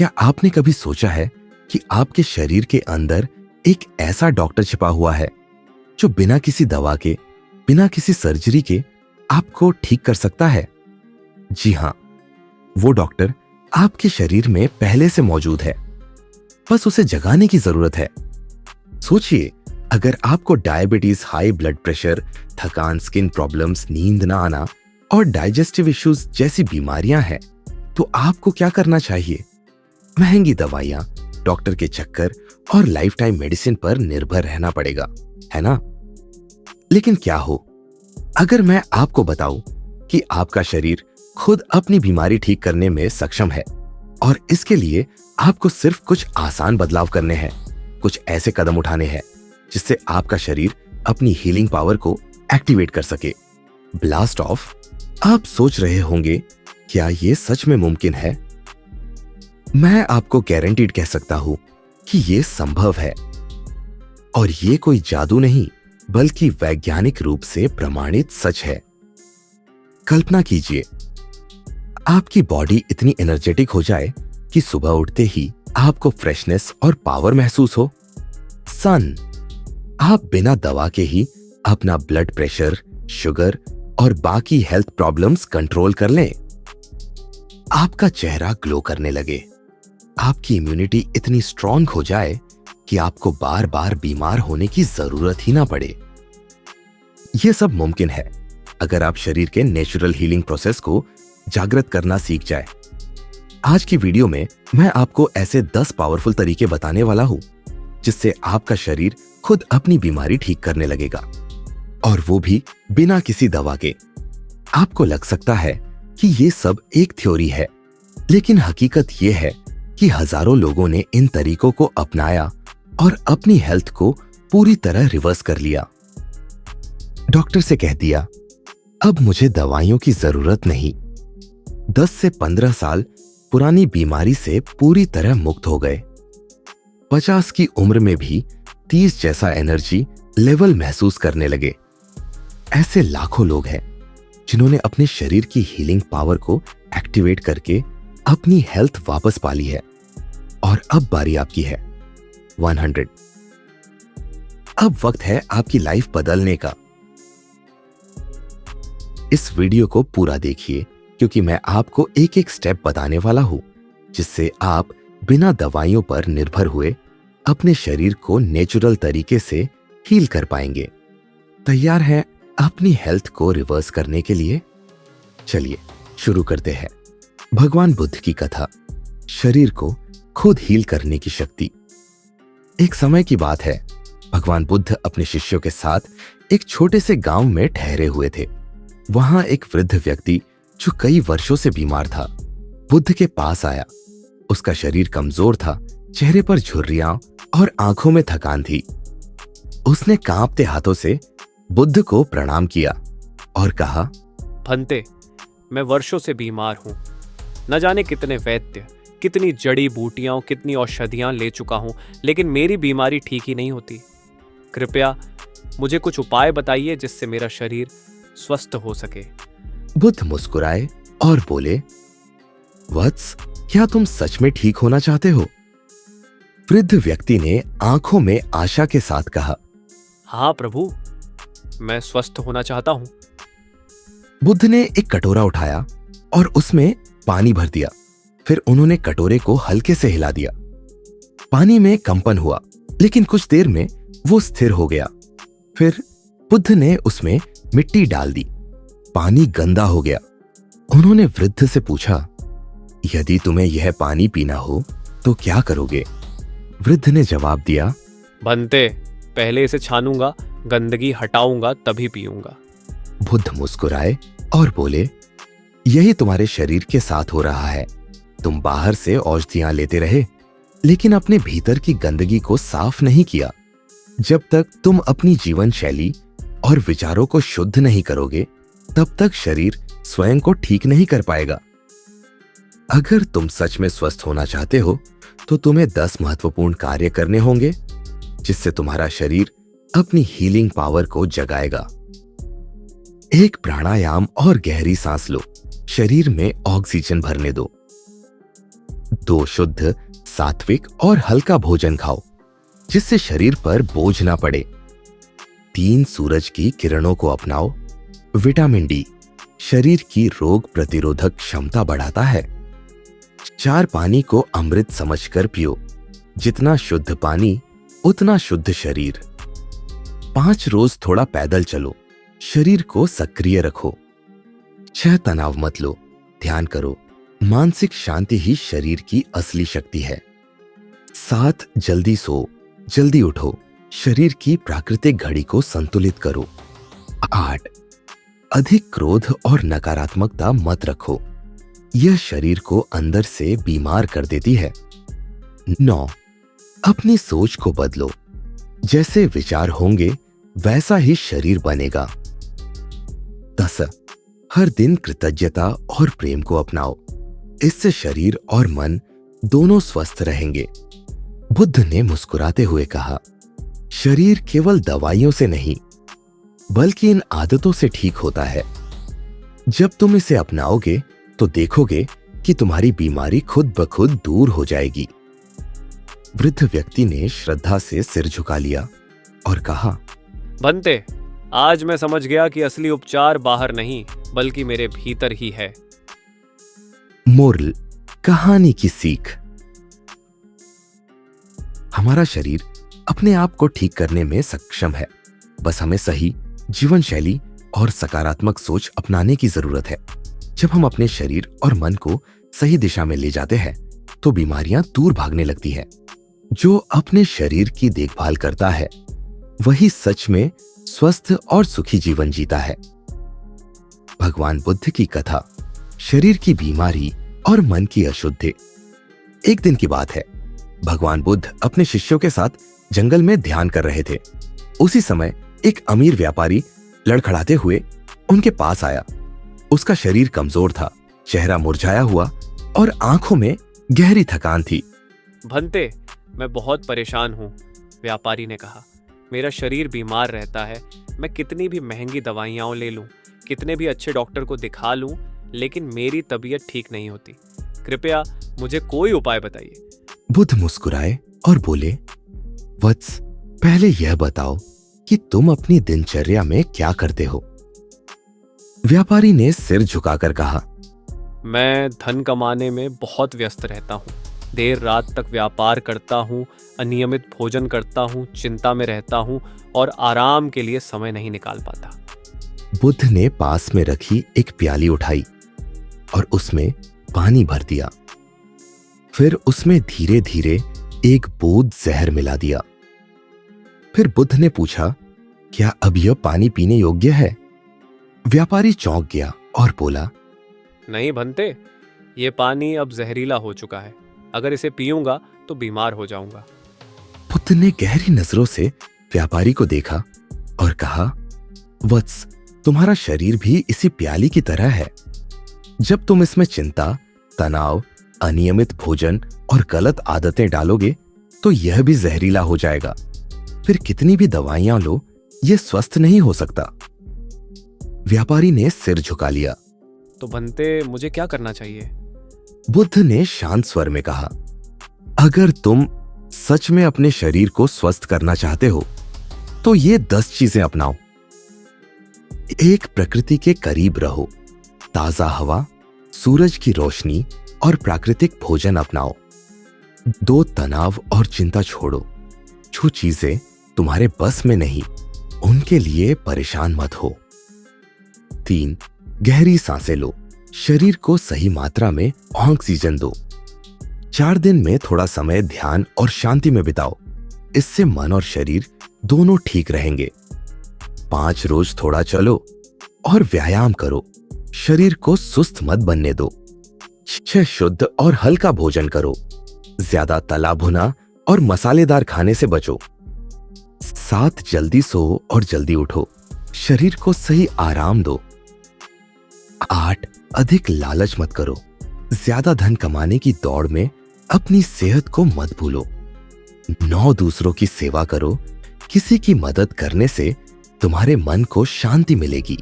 क्या आपने कभी सोचा है कि आपके शरीर के अंदर एक ऐसा डॉक्टर छिपा हुआ है जो बिना किसी दवा के, बिना किसी सर्जरी के आपको ठीक कर सकता है? जी हां, वो डॉक्टर आपके शरीर में पहले से मौजूद है, बस उसे जगाने की जरूरत है। सोचिए, अगर आपको डायबिटीज, हाई ब्लड प्रेशर, थकान, स्किन प्रॉब्लम्स, नींद ना आना और डाइजेस्टिव इश्यूज जैसी बीमारियां हैं, तो आपको क्या करना चाहिए? महंगी दवाइयां, डॉक्टर के चक्कर और लाइफ टाइम मेडिसिन पर निर्भर रहना पड़ेगा, है ना? लेकिन क्या हो अगर मैं आपको बताऊं कि आपका शरीर खुद अपनी बीमारी ठीक करने में सक्षम है और इसके लिए आपको सिर्फ कुछ आसान बदलाव करने हैं, कुछ ऐसे कदम उठाने हैं जिससे आपका शरीर अपनी हीलिंग पावर को एक्टिवेट कर सके। Blast of. आप सोच रहे होंगे, क्या ये सच में मुमकिन है? मैं आपको गारंटीड कह सकता हूं कि ये संभव है, और ये कोई जादू नहीं बल्कि वैज्ञानिक रूप से प्रमाणित सच है। कल्पना कीजिए, आपकी बॉडी इतनी एनर्जेटिक हो जाए कि सुबह उठते ही आपको फ्रेशनेस और पावर महसूस हो। सन, आप बिना दवा के ही अपना ब्लड प्रेशर, शुगर और बाकी हेल्थ प्रॉब्लम्स कंट्रोल कर लें। आपका चेहरा ग्लो करने लगे, आपकी इम्यूनिटी इतनी स्ट्रांग हो जाए कि आपको बार बार बीमार होने की जरूरत ही ना पड़े। यह सब मुमकिन है अगर आप शरीर के नेचुरल हीलिंग प्रोसेस को जागृत करना सीख जाए। आज की वीडियो में मैं आपको ऐसे 10 पावरफुल तरीके बताने वाला हूं जिससे आपका शरीर खुद अपनी बीमारी ठीक करने लगेगा, और वो भी बिना किसी दवा के। आपको लग सकता है कि ये सब एक थ्योरी है, लेकिन हकीकत ये है कि हजारों लोगों ने इन तरीकों को अपनाया और अपनी हेल्थ को पूरी तरह रिवर्स कर लिया। डॉक्टर से कह दिया, अब मुझे दवाइयों की जरूरत नहीं। 10 से 15 साल पुरानी बीमारी से पूरी तरह मुक्त हो गए। 50 की उम्र में भी 30 जैसा एनर्जी लेवल महसूस करने लगे। ऐसे लाखों लोग हैं जिन्होंने अपने शरीर की हीलिंग पावर को एक्टिवेट करके अपनी हेल्थ वापस पा ली है, और अब बारी आपकी है। 100। अब वक्त है आपकी लाइफ बदलने का। इस वीडियो को पूरा देखिए, क्योंकि मैं आपको एक एक स्टेप बताने वाला हूं जिससे आप बिना दवाइयों पर निर्भर हुए अपने शरीर को नेचुरल तरीके से हील कर पाएंगे। तैयार हैं अपनी हेल्थ को रिवर्स करने के लिए? चलिए शुरू करते हैं। भगवान बुद्ध की कथा, शरीर को खुद हील करने की शक्ति। एक समय की बात है, भगवान बुद्ध अपने शिष्यों के साथ एक छोटे से गांव में ठहरे हुए थे। वहां एक वृद्ध व्यक्ति जो कई वर्षों से बीमार था, बुद्ध के पास आया। उसका शरीर कमजोर था, चेहरे पर झुर्रियां और आंखों में थकान थी। उसने कांपते हाथों से बुद्ध को प्रणाम किया और कहा, भंते, मैं वर्षों से बीमार हूं। न जाने कितने वैद्य, कितनी जड़ी बूटियां, कितनी औषधियां ले चुका हूं, लेकिन मेरी बीमारी ठीक ही नहीं होती। कृपया मुझे कुछ उपाय बताइए जिससे मेरा शरीर स्वस्थ हो सके। बुद्ध मुस्कुराए और बोले, वत्स, क्या तुम सच में ठीक होना चाहते हो? वृद्ध व्यक्ति ने आंखों में आशा के साथ कहा, हाँ प्रभु, मैं स्वस्थ होना चाहता हूं। बुद्ध ने एक कटोरा उठाया और उसमें पानी भर दिया। फिर उन्होंने कटोरे को हल्के से हिला दिया। पानी में कंपन हुआ, लेकिन कुछ देर में वो स्थिर हो गया। फिर बुद्ध ने उसमें मिट्टी डाल दी। पानी गंदा हो गया। उन्होंने वृद्ध से पूछा, यदि तुम्हें यह पानी पीना हो तो क्या करोगे? वृद्ध ने जवाब दिया, भंते, पहले इसे छानूंगा, गंदगी हटाऊंगा, तभी पीऊंगा। बुद्ध मुस्कुराए और बोले, यही तुम्हारे शरीर के साथ हो रहा है। तुम बाहर से औषधियां लेते रहे, लेकिन अपने भीतर की गंदगी को साफ नहीं किया। जब तक तुम अपनी जीवन शैली और विचारों को शुद्ध नहीं करोगे, तब तक शरीर स्वयं को ठीक नहीं कर पाएगा। अगर तुम सच में स्वस्थ होना चाहते हो, तो तुम्हें 10 महत्वपूर्ण कार्य करने होंगे जिससे तुम्हारा शरीर अपनी हीलिंग पावर को जगाएगा। एक प्राणायाम और गहरी सांस लो। शरीर में ऑक्सीजन भरने दो। 2 शुद्ध, सात्विक और हल्का भोजन खाओ जिससे शरीर पर बोझ ना पड़े। 3 सूरज की किरणों को अपनाओ। विटामिन डी शरीर की रोग प्रतिरोधक क्षमता बढ़ाता है। 4 पानी को अमृत समझकर पियो। जितना शुद्ध पानी उतना शुद्ध शरीर। 5 रोज थोड़ा पैदल चलो, शरीर को सक्रिय रखो। 6 तनाव मत लो, ध्यान करो। मानसिक शांति ही शरीर की असली शक्ति है। 7 जल्दी सो, जल्दी उठो, शरीर की प्राकृतिक घड़ी को संतुलित करो। 8 अधिक क्रोध और नकारात्मकता मत रखो, यह शरीर को अंदर से बीमार कर देती है। 9 अपनी सोच को बदलो, जैसे विचार होंगे वैसा ही शरीर बनेगा। 10 हर दिन कृतज्ञता और प्रेम को अपनाओ, इससे शरीर और मन दोनों स्वस्थ रहेंगे। बुद्ध ने मुस्कुराते हुए कहा, शरीर केवल दवाइयों से नहीं बल्कि इन आदतों से ठीक होता है। जब तुम इसे अपनाओगे तो देखोगे कि तुम्हारी बीमारी खुद ब खुद दूर हो जाएगी। वृद्ध व्यक्ति ने श्रद्धा से सिर झुका लिया और कहा, भंते, आज मैं समझ गया कि असली उपचार बाहर नहीं बल्कि मेरे भीतर ही है। मोरल कहानी की सीख। हमारा शरीर अपने आप को ठीक करने में सक्षम है, बस हमें सही जीवन शैली और सकारात्मक सोच अपनाने की जरूरत है। जब हम अपने शरीर और मन को सही दिशा में ले जाते हैं तो बीमारियां दूर भागने लगती हैं। जो अपने शरीर की देखभाल करता है वही सच में स्वस्थ और सुखी जीवन जीता है। भगवान बुद्ध की कथा, शरीर की बीमारी और मन की अशुद्धि। एक दिन की बात है, भगवान बुद्ध अपने शिष्यों के साथ जंगल में ध्यान कर रहे थे। उसी समय एक अमीर व्यापारी लड़खड़ाते हुए उनके पास आया। उसका शरीर कमजोर था, चेहरा मुरझाया हुआ और आंखों में गहरी थकान थी। भंते, मैं बहुत परेशान हूँ, व्यापारी ने कहा। मेरा शरीर बीमार रहता है। मैं कितनी भी महंगी दवाइयाँ ले लूँ, कितने भी अच्छे डॉक्टर को दिखा लूँ, लेकिन मेरी तबीयत ठीक नहीं होती। कृपया मुझे कोई उपाय बताइए। बुद्ध मुस्कुराए और बोले, वत्स, पहले यह बताओ कि तुम अपनी दिनचर्या में क्या करते हो। व्यापारी ने सिर झुकाकर कहा, मैं धन कमाने में बहुत व्यस्त रहता हूँ। देर रात तक व्यापार करता हूँ, अनियमित भोजन करता हूँ, चिंता में रहता हूँ और आराम के लिए समय नहीं निकाल पाता। बुद्ध ने पास में रखी एक प्याली उठाई और उसमें पानी भर दिया। फिर उसमें धीरे धीरे एक बूंद जहर मिला दिया। फिर बुद्ध ने पूछा, क्या अब यह पानी पीने योग्य है? व्यापारी चौंक गया और बोला, नहीं भंते, ये पानी अब जहरीला हो चुका है। अगर इसे पीऊंगा तो बीमार हो जाऊंगा। बुद्ध ने गहरी नजरों से व्यापारी को देखा और कहा, वत्स, तुम्हारा शरीर भी इसी प्याली की तरह है। जब तुम इसमें चिंता, तनाव, अनियमित भोजन और गलत आदतें डालोगे तो यह भी जहरीला हो जाएगा। फिर कितनी भी दवाइयां लो, यह स्वस्थ नहीं हो सकता। व्यापारी ने सिर झुका लिया। तो भंते, मुझे क्या करना चाहिए? बुद्ध ने शांत स्वर में कहा, अगर तुम सच में अपने शरीर को स्वस्थ करना चाहते हो तो ये 10 चीजें अपनाओ। 1 प्रकृति के करीब रहो, ताजा हवा, सूरज की रोशनी और प्राकृतिक भोजन अपनाओ। 2 तनाव और चिंता छोड़ो, जो चीजें तुम्हारे बस में नहीं उनके लिए परेशान मत हो। 3 गहरी सांसें लो, शरीर को सही मात्रा में ऑक्सीजन दो। 4 दिन में थोड़ा समय ध्यान और शांति में बिताओ, इससे मन और शरीर दोनों ठीक रहेंगे। 5 रोज थोड़ा चलो और व्यायाम करो, शरीर को सुस्त मत बनने दो। 6 शुद्ध और हल्का भोजन करो, ज्यादा तला भुना और मसालेदार खाने से बचो। 7 जल्दी सो और जल्दी उठो, शरीर को सही आराम दो। 8 अधिक लालच मत करो, ज्यादा धन कमाने की दौड़ में अपनी सेहत को मत भूलो। 9 दूसरों की सेवा करो, किसी की मदद करने से तुम्हारे मन को शांति मिलेगी।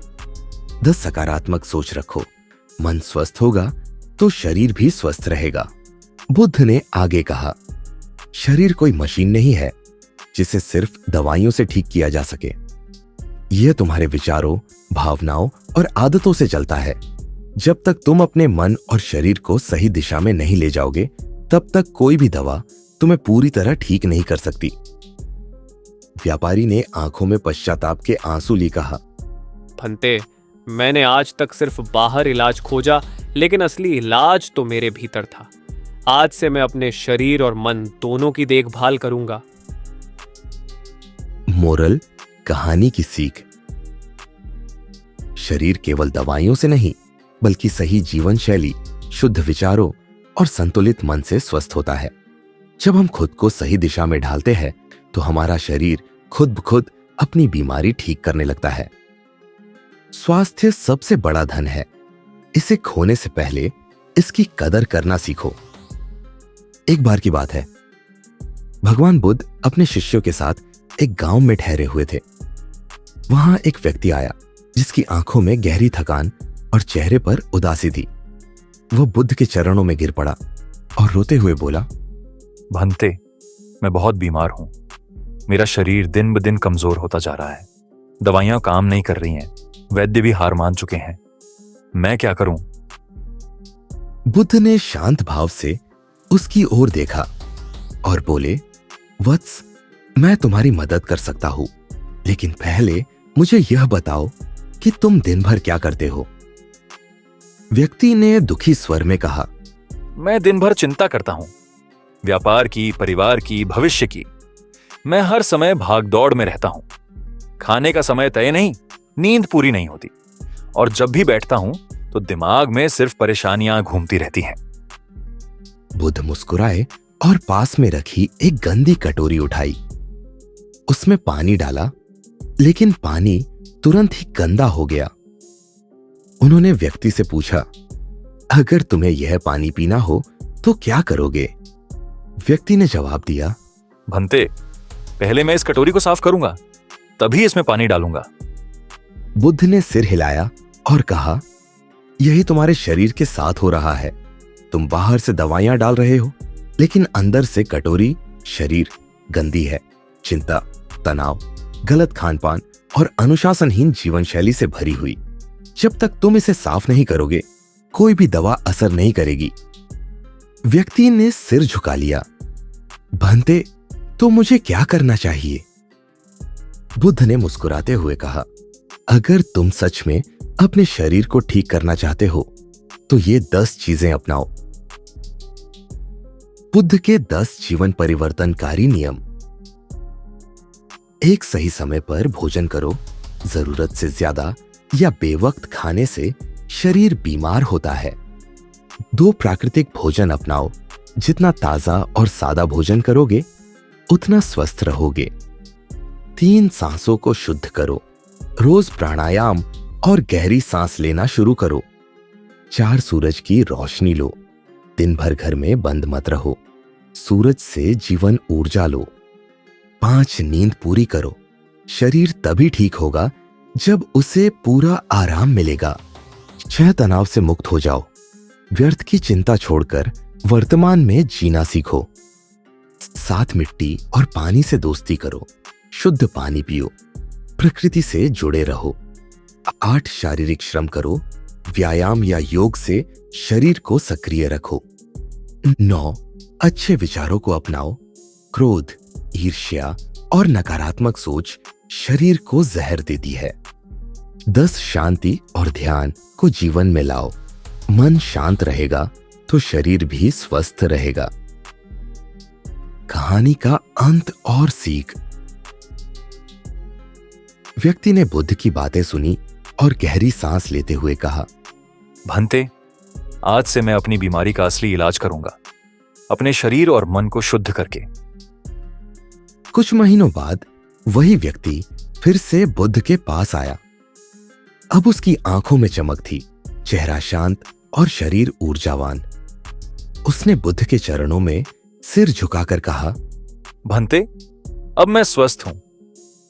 10 सकारात्मक सोच रखो, मन स्वस्थ होगा तो शरीर भी स्वस्थ रहेगा। बुद्ध ने आगे कहा, शरीर कोई मशीन नहीं है जिसे सिर्फ दवाइयों से ठीक किया जा सके। यह तुम्हारे विचारों, भावनाओं और आदतों से चलता है। जब तक तुम अपने मन और शरीर को सही दिशा में नहीं ले जाओगे, तब तक कोई भी दवा तुम्हें पूरी तरह ठीक नहीं कर सकती। व्यापारी ने आंखों में पश्चाताप के आंसू लिए कहा, भंते, मैंने आज तक सिर्फ बाहर इलाज खोजा, लेकिन असली इलाज तो मेरे भीतर था। आज से मैं अपने शरीर और मन दोनों की देखभाल करूंगा। मोरल, कहानी की सीख। शरीर केवल दवाइयों से नहीं, बल्कि सही जीवन शैली, शुद्ध विचारों और संतुलित मन से स्वस्थ होता है। जब हम खुद को सही दिशा में ढालते हैं, तो हमारा शरीर खुद ब खुद अपनी बीमारी ठीक करने लगता है। स्वास्थ्य सबसे बड़ा धन है। इसे खोने से पहले इसकी कदर करना सीखो। एक बार की बात है, भगवान बुद्ध अपने शिष्यों के साथ एक गांव में ठहरे हुए थे। वहां एक व्यक्ति आया जिसकी आंखों में गहरी थकान और चेहरे पर उदासी थी। वह बुद्ध के चरणों में गिर पड़ा और रोते हुए बोला, भंते, मैं बहुत बीमार हूं। मेरा शरीर दिन ब दिन कमजोर होता जा रहा है। दवाइयां काम नहीं कर रही हैं। वैद्य भी हार मान चुके हैं। मैं क्या करूं? बुद्ध ने शांत भाव से उसकी ओर देखा और बोले, वत्स, मैं तुम्हारी मदद कर सकता हूं, लेकिन पहले मुझे यह बताओ कि तुम दिन भर क्या करते हो। व्यक्ति ने दुखी स्वर में कहा, मैं दिन भर चिंता करता हूं, व्यापार की, परिवार की, भविष्य की। मैं हर समय भाग दौड़ में रहता हूं। खाने का समय तय नहीं, नींद पूरी नहीं होती, और जब भी बैठता हूं तो दिमाग में सिर्फ परेशानियां घूमती रहती हैं। बुद्ध मुस्कुराए और पास में रखी एक गंदी कटोरी उठाई। उसमें पानी डाला, लेकिन पानी तुरंत ही गंदा हो गया। उन्होंने व्यक्ति से पूछा, अगर तुम्हें यह पानी पीना हो तो क्या करोगे? व्यक्ति ने जवाब दिया, भंते, पहले मैं इस कटोरी को साफ करूंगा, तभी इसमें पानी डालूंगा। बुद्ध ने सिर हिलाया और कहा, यही तुम्हारे शरीर के साथ हो रहा है। तुम बाहर से दवाइयां डाल रहे हो, लेकिन अंदर से कटोरी, शरीर गंदी है। चिंता, तनाव, गलत खानपान और अनुशासनहीन जीवन शैली से भरी हुई। जब तक तुम इसे साफ नहीं करोगे, कोई भी दवा असर नहीं करेगी। व्यक्ति ने सिर झुका लिया। भंते, तो मुझे क्या करना चाहिए? बुद्ध ने मुस्कुराते हुए कहा, अगर तुम सच में अपने शरीर को ठीक करना चाहते हो, तो ये 10 चीजें अपनाओ। बुद्ध के 10 जीवन परिवर्तनकारी नियम। एक सही समय पर भोजन करो। जरूरत से ज्यादा या बेवक्त खाने से शरीर बीमार होता है। 2 प्राकृतिक भोजन अपनाओ। जितना ताजा और सादा भोजन करोगे, उतना स्वस्थ रहोगे। 3 सांसों को शुद्ध करो। रोज प्राणायाम और गहरी सांस लेना शुरू करो। 4 सूरज की रोशनी लो। दिन भर घर में बंद मत रहो। सूरज से जीवन ऊर्जा लो। 5 नींद पूरी करो। शरीर तभी ठीक होगा जब उसे पूरा आराम मिलेगा। 6 तनाव से मुक्त हो जाओ। व्यर्थ की चिंता छोड़कर वर्तमान में जीना सीखो। 7 मिट्टी और पानी से दोस्ती करो। शुद्ध पानी पियो। प्रकृति से जुड़े रहो। 8 शारीरिक श्रम करो। व्यायाम या योग से शरीर को सक्रिय रखो। 9 अच्छे विचारों को अपनाओ। क्रोध, ईर्ष्या और नकारात्मक सोच शरीर को जहर देती है। 10 शांति और ध्यान को जीवन में लाओ। मन शांत रहेगा तो शरीर भी स्वस्थ रहेगा। कहानी का अंत और सीख। व्यक्ति ने बुद्ध की बातें सुनी और गहरी सांस लेते हुए कहा, भंते, आज से मैं अपनी बीमारी का असली इलाज करूंगा, अपने शरीर और मन को शुद्ध करके। कुछ महीनों बाद वही व्यक्ति फिर से बुद्ध के पास आया। अब उसकी आंखों में चमक थी, चेहरा शांत और शरीर ऊर्जावान। उसने बुद्ध के चरणों में सिर झुकाकर कहा, भंते, अब मैं स्वस्थ हूं,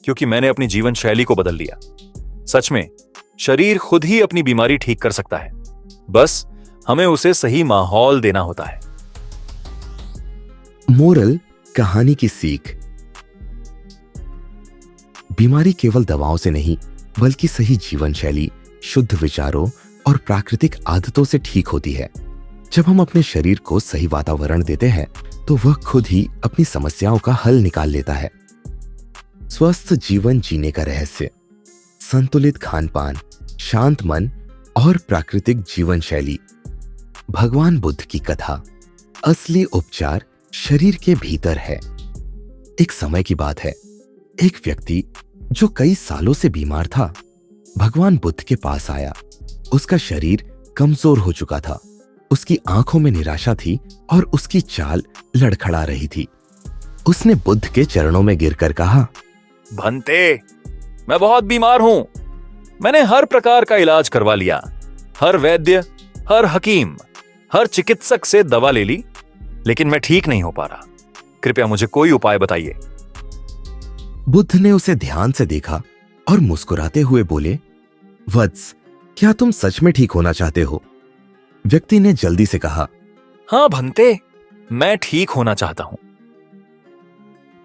क्योंकि मैंने अपनी जीवन शैली को बदल लिया। सच में शरीर खुद ही अपनी बीमारी ठीक कर सकता है, बस हमें उसे सही माहौल देना होता है। मोरल, कहानी की सीख। बीमारी केवल दवाओं से नहीं बल्कि सही जीवन शैली, शुद्ध विचारों और प्राकृतिक आदतों से ठीक होती है। जब हम अपने शरीर को सही वातावरण देते हैं तो वह खुद ही अपनी समस्याओं का हल निकाल लेता है। स्वस्थ जीवन जीने का रहस्य: संतुलित खान-पान, शांत मन और प्राकृतिक जीवन शैली। भगवान बुद्ध की कथा। असली उपचार शरीर के भीतर है। एक समय की बात है, एक व्यक्ति जो कई सालों से बीमार था भगवान बुद्ध के पास आया। उसका शरीर कमजोर हो चुका था, उसकी आंखों में निराशा थी और उसकी चाल लड़खड़ा रही थी। उसने बुद्ध के चरणों में गिरकर कहा, भंते, मैं बहुत बीमार हूं। मैंने हर प्रकार का इलाज करवा लिया, हर वैद्य, हर हकीम, हर चिकित्सक से दवा ले ली, लेकिन मैं ठीक नहीं हो पा रहा। कृपया मुझे कोई उपाय बताइए। बुद्ध ने उसे ध्यान से देखा और मुस्कुराते हुए बोले, वत्स, क्या तुम सच में ठीक होना चाहते हो? व्यक्ति ने जल्दी से कहा, हाँ भंते, मैं ठीक होना चाहता हूं।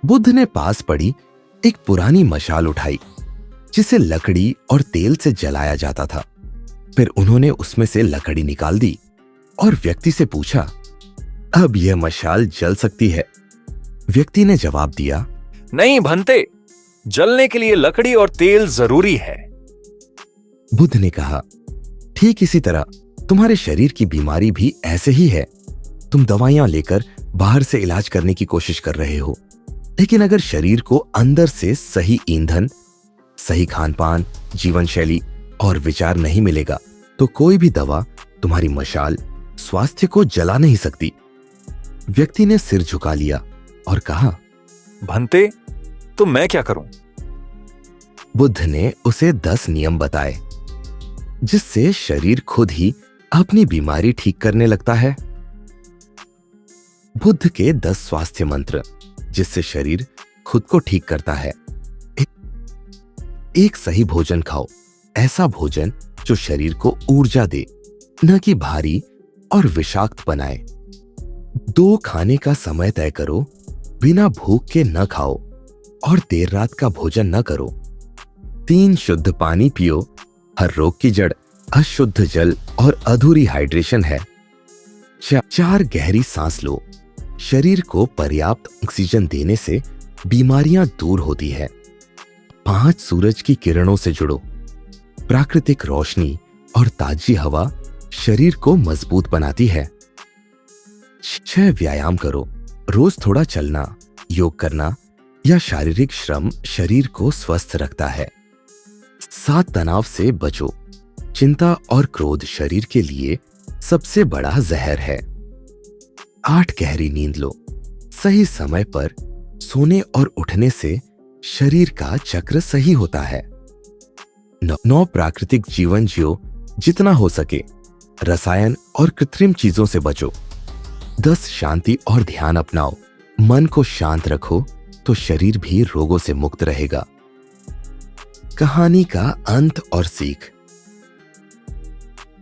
बुद्ध ने पास पड़ी एक पुरानी मशाल उठाई जिसे लकड़ी और तेल से जलाया जाता था। फिर उन्होंने उसमें से लकड़ी निकाल दी और व्यक्ति से पूछा, अब यह मशाल जल सकती है? व्यक्ति ने जवाब दिया, नहीं भंते, जलने के लिए लकड़ी और तेल जरूरी है। बुद्ध ने कहा, ठीक इसी तरह तुम्हारे शरीर की बीमारी भी ऐसे ही है। तुम दवाइयां लेकर बाहर से इलाज करने की कोशिश कर रहे हो, लेकिन अगर शरीर को अंदर से सही ईंधन, सही खानपान, जीवन शैली और विचार नहीं मिलेगा तो कोई भी दवा तुम्हारी मशाल, स्वास्थ्य को जला नहीं सकती। व्यक्ति ने सिर झुका लिया और कहा, भंते, तो मैं क्या करूं? बुद्ध ने उसे 10 नियम बताए जिससे शरीर खुद ही अपनी बीमारी ठीक करने लगता है। बुद्ध के 10 स्वास्थ्य मंत्र जिससे शरीर खुद को ठीक करता है। एक सही भोजन खाओ, ऐसा भोजन जो शरीर को ऊर्जा दे, न कि भारी और विषाक्त बनाए। 2 खाने का समय तय करो, बिना भूख के न खाओ और देर रात का भोजन न करो। 3 शुद्ध पानी पियो, हर रोग की जड़ अशुद्ध जल और अधूरी हाइड्रेशन है। 4 गहरी सांस लो, शरीर को पर्याप्त ऑक्सीजन देने से बीमारियां दूर होती है। 5 सूरज की किरणों से जुड़ो, प्राकृतिक रोशनी और ताजी हवा शरीर को मजबूत बनाती है। 6 व्यायाम करो, रोज थोड़ा चलना, योग करना या शारीरिक श्रम शरीर को स्वस्थ रखता है। 7 तनाव से बचो, चिंता और क्रोध शरीर के लिए सबसे बड़ा जहर है। 8 गहरी नींद लो, सही समय पर सोने और उठने से शरीर का चक्र सही होता है। 9 प्राकृतिक जीवन जियो, जितना हो सके रसायन और कृत्रिम चीजों से बचो। 10 शांति और ध्यान अपनाओ, मन को शांत रखो तो शरीर भी रोगों से मुक्त रहेगा। कहानी का अंत और सीख।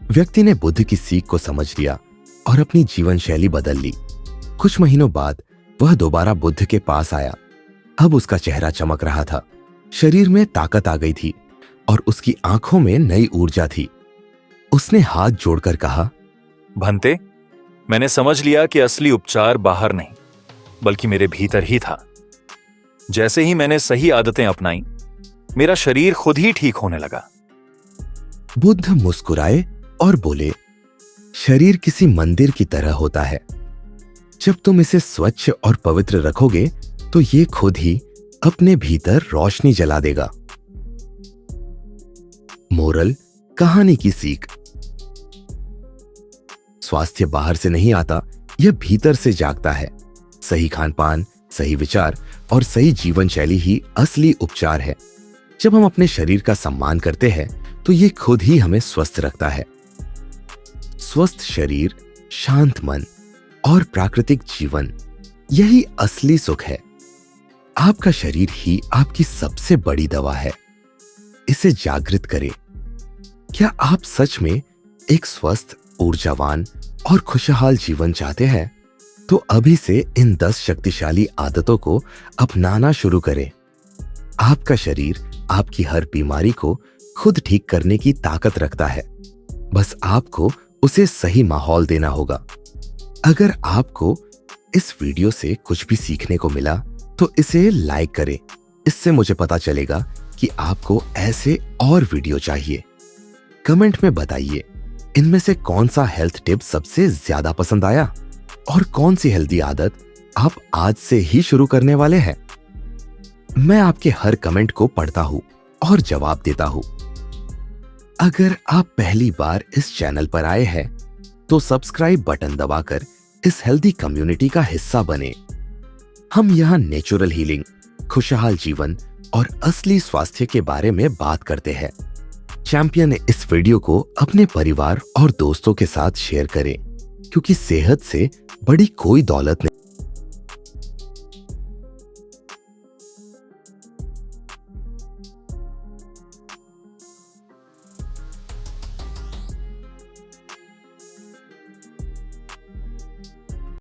व्यक्ति ने बुद्ध की सीख को समझ लिया और अपनी जीवन शैली बदल ली। कुछ महीनों बाद वह दोबारा बुद्ध के पास आया। अब उसका चेहरा चमक रहा था, शरीर में ताकत आ गई थी और उसकी आंखों में नई ऊर्जा थी। उसने हाथ जोड़कर कहा, भंते, मैंने समझ लिया कि असली उपचार बाहर नहीं बल्कि मेरे भीतर ही था। जैसे ही मैंने सही आदतें अपनाई, मेरा शरीर खुद ही ठीक होने लगा। बुद्ध मुस्कुराए और बोले, शरीर किसी मंदिर की तरह होता है। जब तुम इसे स्वच्छ और पवित्र रखोगे तो ये खुद ही अपने भीतर रोशनी जला देगा। मोरल, कहानी की सीख। स्वास्थ्य बाहर से नहीं आता, यह भीतर से जागता है। सही खानपान, सही विचार और सही जीवन शैली ही असली उपचार है। जब हम अपने शरीर का सम्मान करते हैं तो ये खुद ही हमें स्वस्थ रखता है। स्वस्थ शरीर, शांत मन और प्राकृतिक जीवन, यही असली सुख है। आपका शरीर ही आपकी सबसे बड़ी दवा है। इसे जागृत करें। क्या आप सच में एक स्वस्थ, ऊर्जावान और खुशहाल जीवन चाहते हैं? तो अभी से इन 10 शक्तिशाली आदतों को अपनाना शुरू करें। आपका शरीर आपकी हर बीमारी को खुद ठीक करने की ताकत रखता है, बस आपको उसे सही माहौल देना होगा। अगर आपको इस वीडियो से कुछ भी सीखने को मिला तो इसे लाइक करें। इससे मुझे पता चलेगा कि आपको ऐसे और वीडियो चाहिए। कमेंट में बताइए इनमें से कौन सा हेल्थ टिप सबसे ज्यादा पसंद आया और कौन सी हेल्दी आदत आप आज से ही शुरू करने वाले हैं। मैं आपके हर कमेंट को पढ़ता हूं और जवाब देता हूं। अगर आप पहली बार इस चैनल पर आए हैं तो सब्सक्राइब बटन दबाकर इस हेल्दी कम्युनिटी का हिस्सा बने। हम यहाँ नेचुरल हीलिंग, खुशहाल जीवन और असली स्वास्थ्य के बारे में बात करते हैं। चैंपियन इस वीडियो को अपने परिवार और दोस्तों के साथ शेयर करें, क्योंकि सेहत से बड़ी कोई दौलत नहीं।